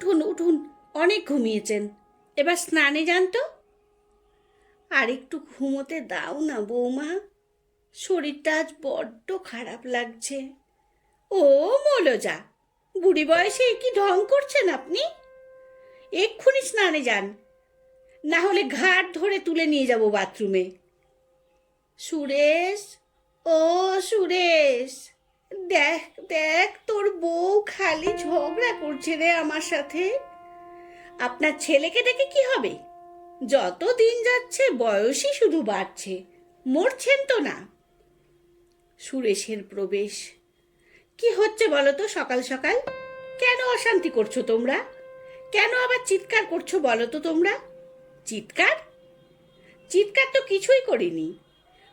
উঠুন উঠুন, অনেক ঘুমিয়েছেন, এবার স্নানে যান তো। আর একটু ঘুমোতে দাও না বৌমা, শরীরটা আজ বড্ড খারাপ লাগছে। ও মৌলজা, বুড়ি বয়সে কি ঢং করছেন আপনি? এক্ষুনি স্নানে যান, না হলে ঘাট ধরে তুলে নিয়ে যাব বাথরুমে। সুরেশ, ও সুরেশ, দেখ দেখ, তোর বউ খালি ঝগড়া করছে রে আমার সাথে। আপনার ছেলেকে ডেকে কি হবে? যত দিন যাচ্ছে বয়সই শুধু বাড়ছে, মরছেন তো না। সুরেশের প্রবেশ। কি হচ্ছে বলো তো সকাল সকাল? কেন অশান্তি করছো তোমরা? কেন আবার চিৎকার করছো বলো তো তোমরা? চিৎকার চিৎকার তো কিছুই করিনি।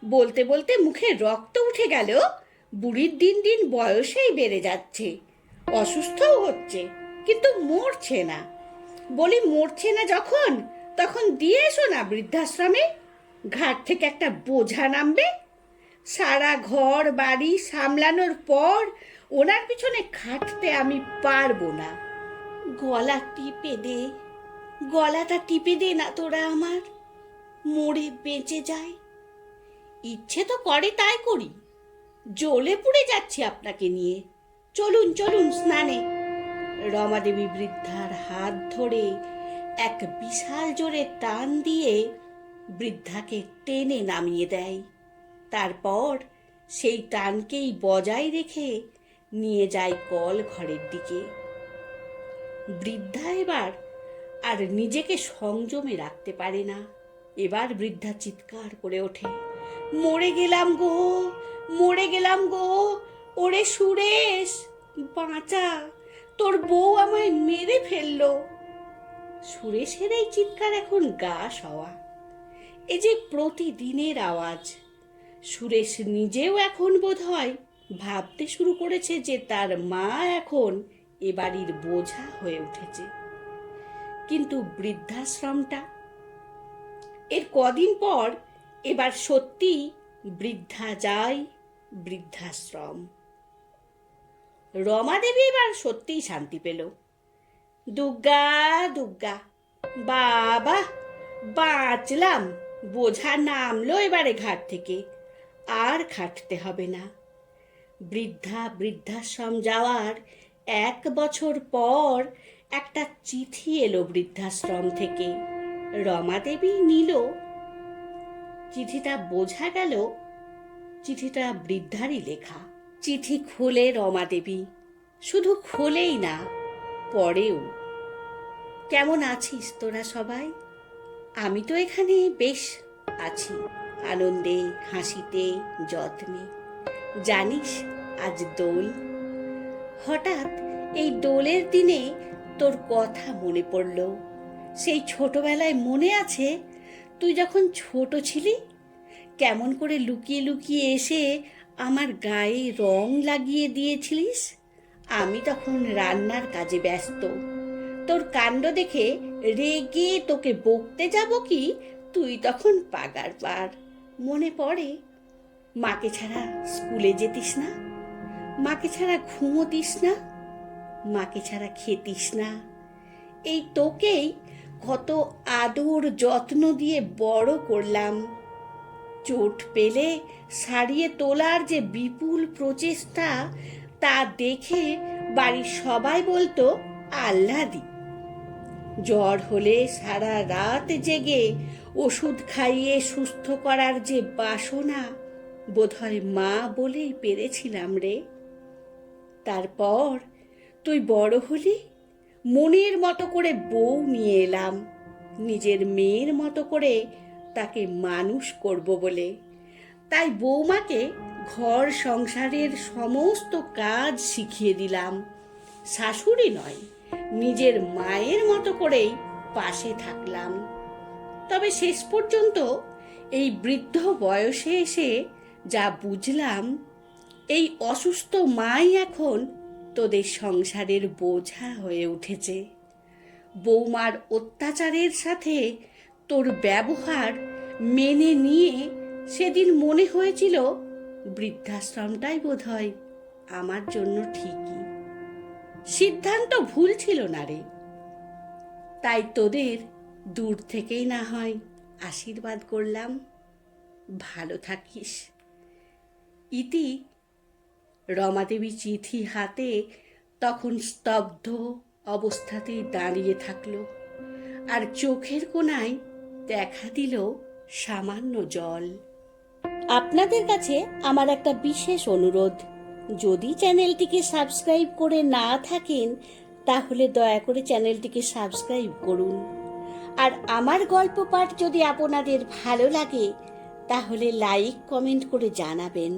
বলতে বলতে মুখে রক্ত উঠে গেল। বুড়ির দিন দিন বয়সেই বেড়ে যাচ্ছে, অসুস্থও হচ্ছে, কিন্তু মরছে না। বলি মরছে না যখন, তখন দিয়ে এসো না বৃদ্ধাশ্রমে। ঘাট থেকে একটা বোঝা নামবে। সারা ঘর বাড়ি সামলানোর পর ওনার পিছনে খাটতে আমি পারবো না। গলা টিপে দে, গলাটা টিপে দে না তোরা আমার, মরে বেঁচে যায়। ইচ্ছে তো করে তাই করি, জ্বলে পুড়ে যাচ্ছি আপনাকে নিয়ে। চলুন চলুন স্নানে। রমাদেবী বৃদ্ধার হাত ধরে এক বিশাল জোরে টান দিয়ে বৃদ্ধাকে টেনে নামিয়ে দেয়। তারপর সেই টানকেই বজায় রেখে নিয়ে যায় কল ঘরের দিকে। বৃদ্ধা এবার আর নিজেকে সংযমে রাখতে পারে না। এবার বৃদ্ধা চিৎকার করে ওঠে, মরে গেলাম গো, মরে গেলাম গো, ওরে সুরেশ বাঁচা, তোর বউ আমায় মেরে ফেললো। সুরেশের এই চিৎকার এখন গা সওয়া। এ যে প্রতিদিনের আওয়াজ। সুরেশ নিজেও এখন বোধ হয় ভাবতে শুরু করেছে যে তার মা এখন এ বাড়ির বোঝা হয়ে উঠেছে। কিন্তু বৃদ্ধাশ্রমটা, এর কদিন পর এবার সত্যি বৃদ্ধা যায় বৃদ্ধাশ্রম। রমাদেবী এবার সত্যিই শান্তি পেল। দুর্গা দুর্গা, বাবা বাঁচলাম, বোঝা নামলো এবারে ঘাট থেকে, আর খাটতে হবে না। বৃদ্ধা বৃদ্ধাশ্রম যাওয়ার 1 বছর পর একটা চিঠি এলো বৃদ্ধাশ্রম থেকে। রমাদেবী নিল চিঠিটা, বোঝা গেল চিঠিটা বৃদ্ধারই লেখা। চিঠি খোলে রমাদেবী, শুধু খোলেই না, পড়েও। কেমন আছিস তোরা সবাই? আমি তো এখানে বেশ আছি, আনন্দে হাসিতে যত্নে। জানিস আজ দোল। হঠাৎ এই দোলের দিনে তোর কথা মনে পড়ল। সেই ছোটবেলায় মনে আছে তুই যখন ছোট ছিলি, কেমন করে লুকিয়ে লুকিয়ে এসে আমার গায়ে রং লাগিয়ে দিয়েছিলিস। আমি তখন রান্নার কাজে ব্যস্ত। তোর কাণ্ড দেখে রেগে তোকে বকতে যাব কি, তুই তখন পাগার পার। মনে পড়ে? মাকে ছাড়া স্কুলে যেতিস না, মাকে ছাড়া ঘুমোতিস না, মাকে ছাড়া খেতিস না। এই তোকেই কত আদর যত্ন দিয়ে বড় করলাম। চোট পেলে সারিয়ে তোলার যে বিপুল প্রচেষ্টা, তা দেখে বাড়ির সবাই বলতো আহ্লাদি। জ্বর হলে সারা রাত জেগে ওষুধ খাইয়ে সুস্থ করার যে বাসনা, বোধহয় মা বলেই পেরেছিলাম রে। তারপর তুই বড় হলি, মনের মতো করে বউ নিয়ে এলাম, নিজের মেয়ের মতো করে তাকে মানুষ করব বলে। তাই বৌমাকে ঘর সংসারের সমস্ত কাজ শিখিয়ে দিলাম। শাশুড়ি নয়, নিজের মায়ের মতো করেই পাশে থাকলাম। তবে শেষ পর্যন্ত এই বৃদ্ধ বয়সে এসে যা বুঝলাম, এই অসুস্থ মাই এখন তোদের সংসারের বোঝা হয়ে উঠেছে। বৌমার অত্যাচারের সাথে তোর ব্যবহার মেনে নিয়ে সেদিন মনে হয়েছিল বৃদ্ধাশ্রমটাই বোধহয় আমার জন্য ঠিকই। সিদ্ধান্ত ভুল ছিল না রে। তাই তোদের দূর থেকেই না হয় আশীর্বাদ করলাম। ভালো থাকিস। ইতি। রমাদেবী চিঠি হাতে তখন স্তব্ধ অবস্থাতেই দাঁড়িয়ে থাকলো, আর চোখের কোণায় দেখা দিল সামান্য জল। আপনাদের কাছে আমার একটা বিশেষ অনুরোধ, যদি চ্যানেলটিকে সাবস্ক্রাইব করে না থাকেন তাহলে দয়া করে চ্যানেলটিকে সাবস্ক্রাইব করুন। আর আমার গল্প পাঠ যদি আপনাদের ভালো লাগে তাহলে লাইক কমেন্ট করে জানাবেন।